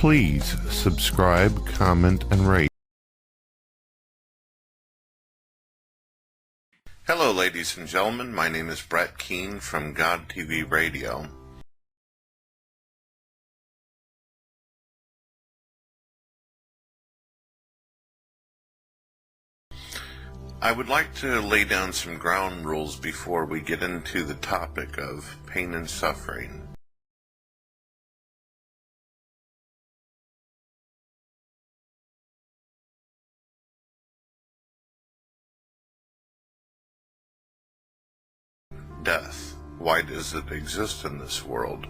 Please subscribe, comment, and rate. Hello, ladies and gentlemen. My name is Brett Keane from God TV Radio. I would like to lay down some ground rules before we get into the topic of pain and suffering. Death. Why does it exist in this world?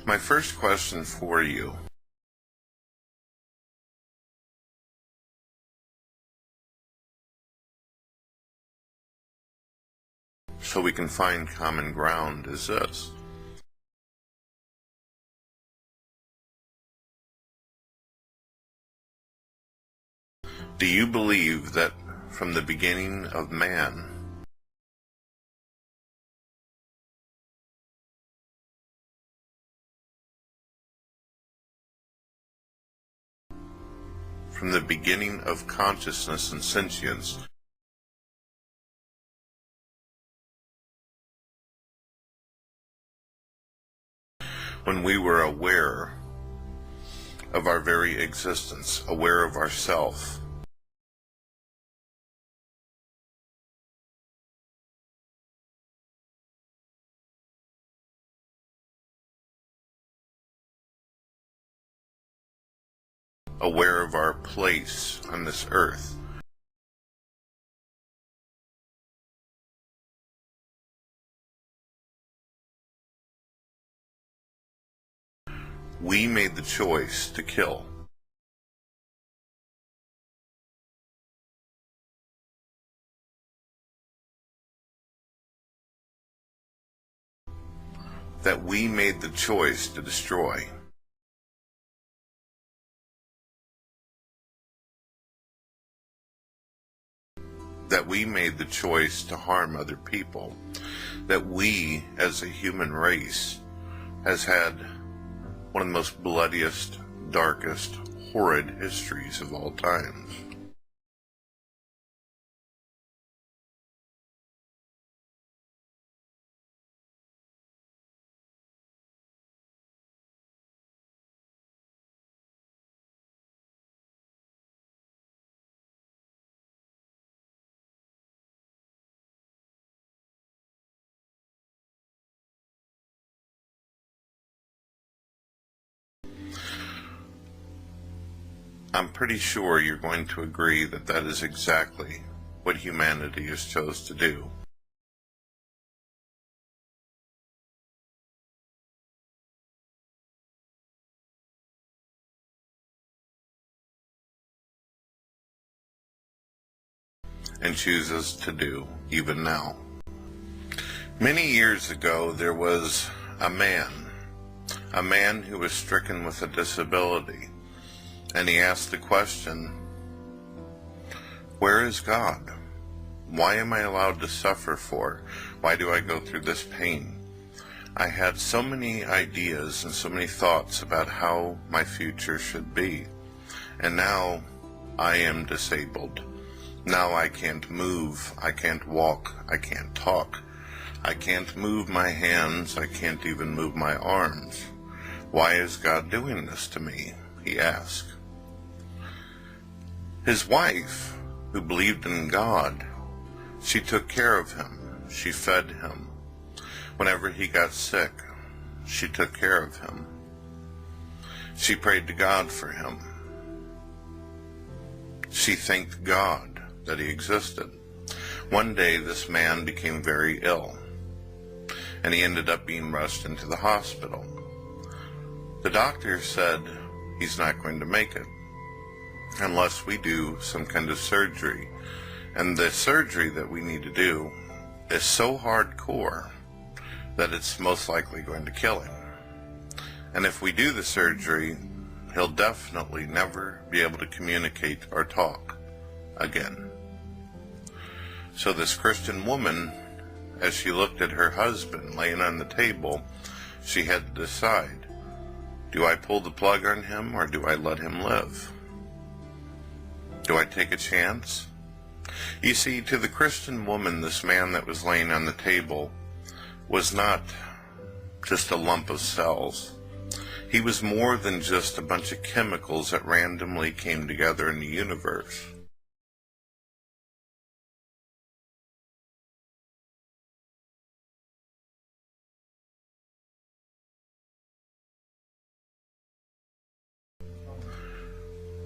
My first question for you: so we can find common ground, is this: do you believe that from the beginning of man, from the beginning of consciousness and sentience, when we were aware of our very existence, aware of ourself, aware of our place on this earth, we made the choice to kill. That we made the choice to destroy. That we made the choice to harm other people. That we, as a human race, has had one of the most bloodiest, darkest, horrid histories of all times. I'm pretty sure you're going to agree that that is exactly what humanity has chose to do. And chooses to do even now. Many years ago, there was a man who was stricken with a disability. And he asked the question, where is God? Why am I allowed to suffer for? Why do I go through this pain? I had so many ideas and so many thoughts about how my future should be. And now I am disabled. Now I can't move, I can't walk, I can't talk. I can't move my hands, I can't even move my arms. Why is God doing this to me? He asked. His wife, who believed in God, she took care of him. She fed him. Whenever he got sick, she took care of him. She prayed to God for him. She thanked God that he existed. One day, this man became very ill, and he ended up being rushed into the hospital. The doctor said he's not going to make it unless we do some kind of surgery. And the surgery that we need to do is so hardcore that it's most likely going to kill him. And if we do the surgery, he'll definitely never be able to communicate or talk again. So this Christian woman, as she looked at her husband laying on the table, she had to decide, do I pull the plug on him or do I let him live? Do I take a chance? You see, to the Christian woman, this man that was laying on the table was not just a lump of cells. He was more than just a bunch of chemicals that randomly came together in the universe.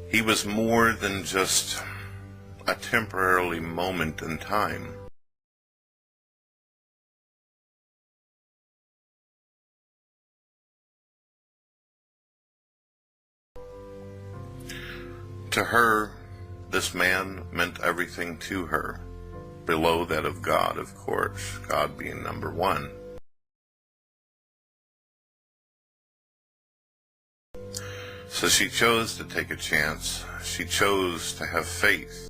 He was more than just a temporary moment in time. To her, this man meant everything to her, below that of God, of course, God being number one. So she chose to take a chance. She chose to have faith.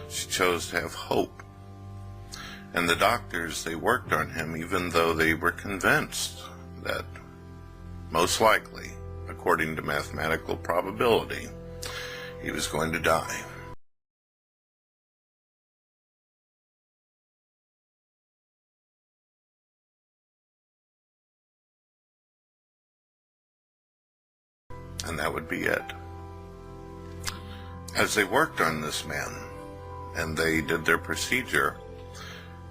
She chose to have hope. And the doctors, they worked on him even though they were convinced that most likely, according to mathematical probability, he was going to die. And that would be it. As they worked on this man and they did their procedure,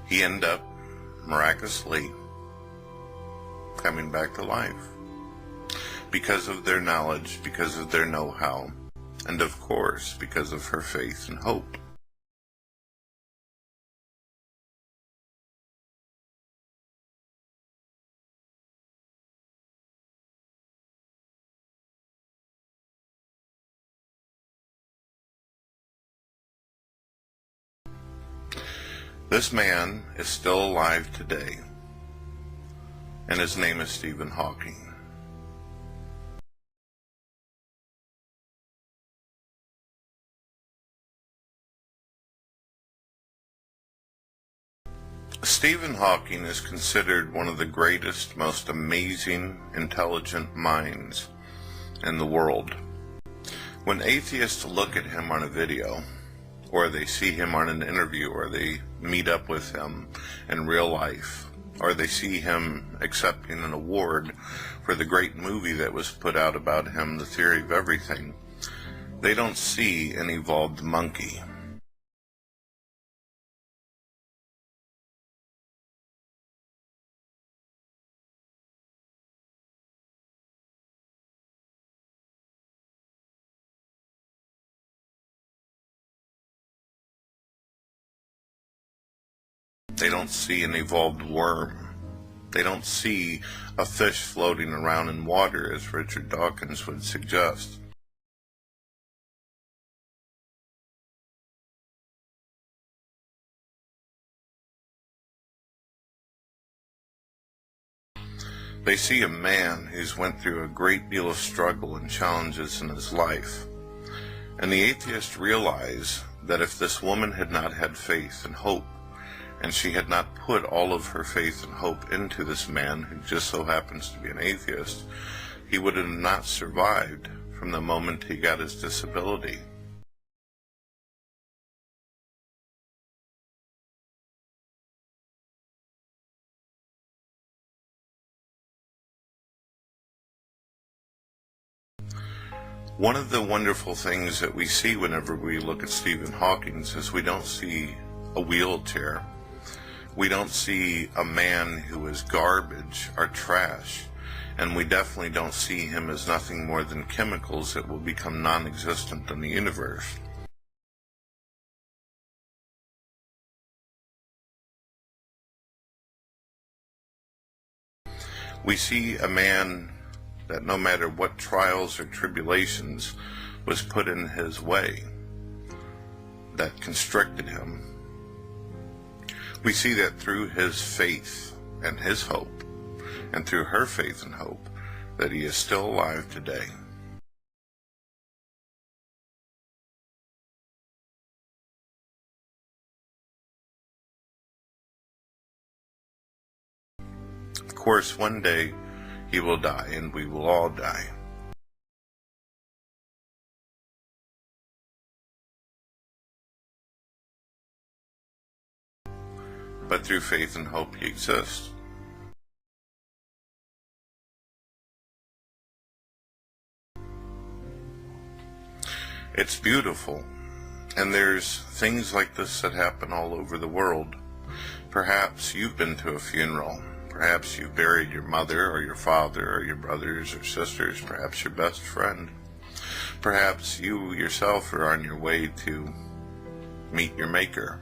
he ended up miraculously coming back to life because of their knowledge, because of their know-how, and of course because of her faith and hope. This man is still alive today, and his name is Stephen Hawking. Stephen Hawking is considered one of the greatest, most amazing, intelligent minds in the world. When atheists look at him on a video, or they see him on an interview, or they meet up with him in real life, or they see him accepting an award for the great movie that was put out about him, The Theory of Everything, they don't see an evolved monkey. They don't see an evolved worm. They don't see a fish floating around in water, as Richard Dawkins would suggest. They see a man who's went through a great deal of struggle and challenges in his life. And the atheists realize that if this woman had not had faith and hope, and she had not put all of her faith and hope into this man who just so happens to be an atheist, he would have not survived from the moment he got his disability. One of the wonderful things that we see whenever we look at Stephen Hawking is we don't see a wheelchair. We don't see a man who is garbage or trash, and we definitely don't see him as nothing more than chemicals that will become non-existent in the universe. We see a man that no matter what trials or tribulations was put in his way that constricted him. We see that through his faith and his hope, and through her faith and hope, that he is still alive today. Of course, one day he will die, and we will all die. But through faith and hope he exists. It's beautiful, and there's things like this that happen all over the world. Perhaps you've been to a funeral. Perhaps you've buried your mother or your father or your brothers or sisters, perhaps your best friend. Perhaps you yourself are on your way to meet your Maker.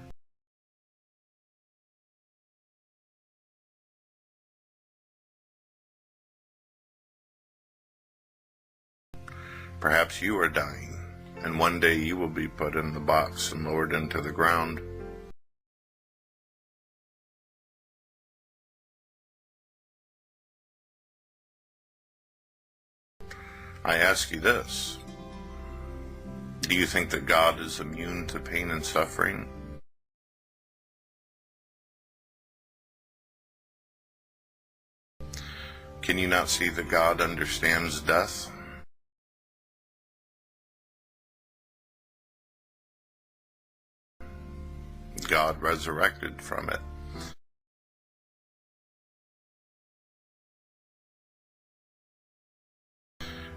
Perhaps you are dying, and one day you will be put in the box and lowered into the ground. I ask you this: do you think that God is immune to pain and suffering? Can you not see that God understands death? God resurrected from it.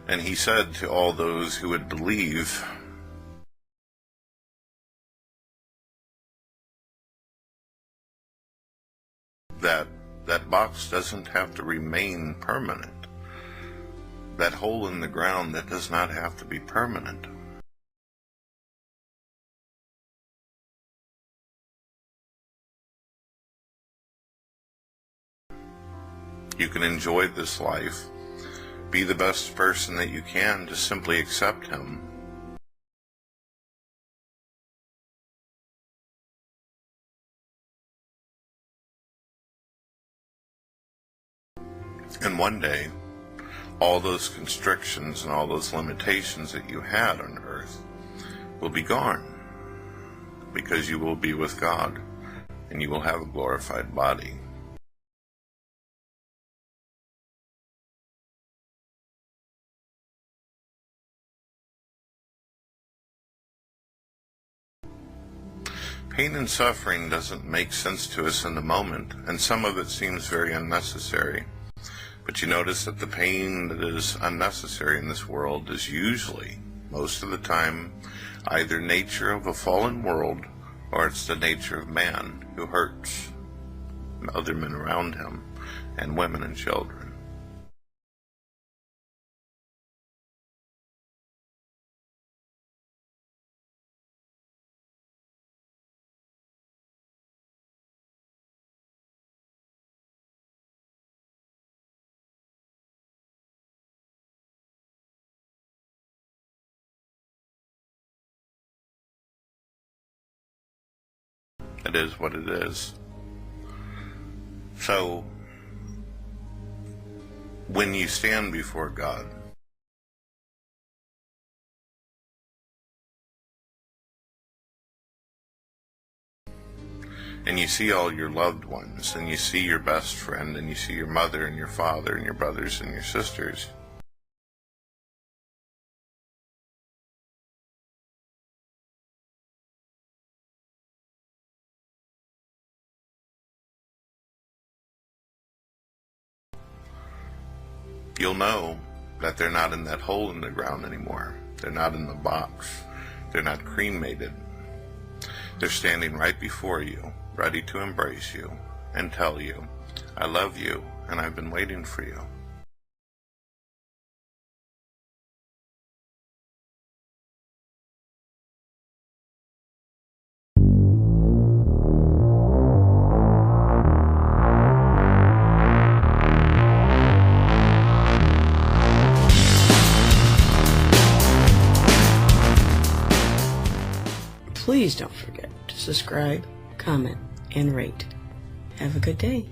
And he said to all those who would believe, that that box doesn't have to remain permanent. That hole in the ground, that does not have to be permanent. You can enjoy this life, be the best person that you can, to simply accept him. And one day, all those constrictions and all those limitations that you had on earth will be gone, because you will be with God, and you will have a glorified body. Pain and suffering doesn't make sense to us in the moment, and some of it seems very unnecessary. But you notice that the pain that is unnecessary in this world is usually, most of the time, either nature of a fallen world, or it's the nature of man who hurts other men around him, and women and children. It is what it is. So, when you stand before God, and you see all your loved ones, and you see your best friend, and you see your mother and your father and your brothers and your sisters, you'll know that they're not in that hole in the ground anymore. They're not in the box. They're not cremated. They're standing right before you, ready to embrace you and tell you, I love you, and I've been waiting for you. please don't forget to subscribe, comment, and rate. Have a good day.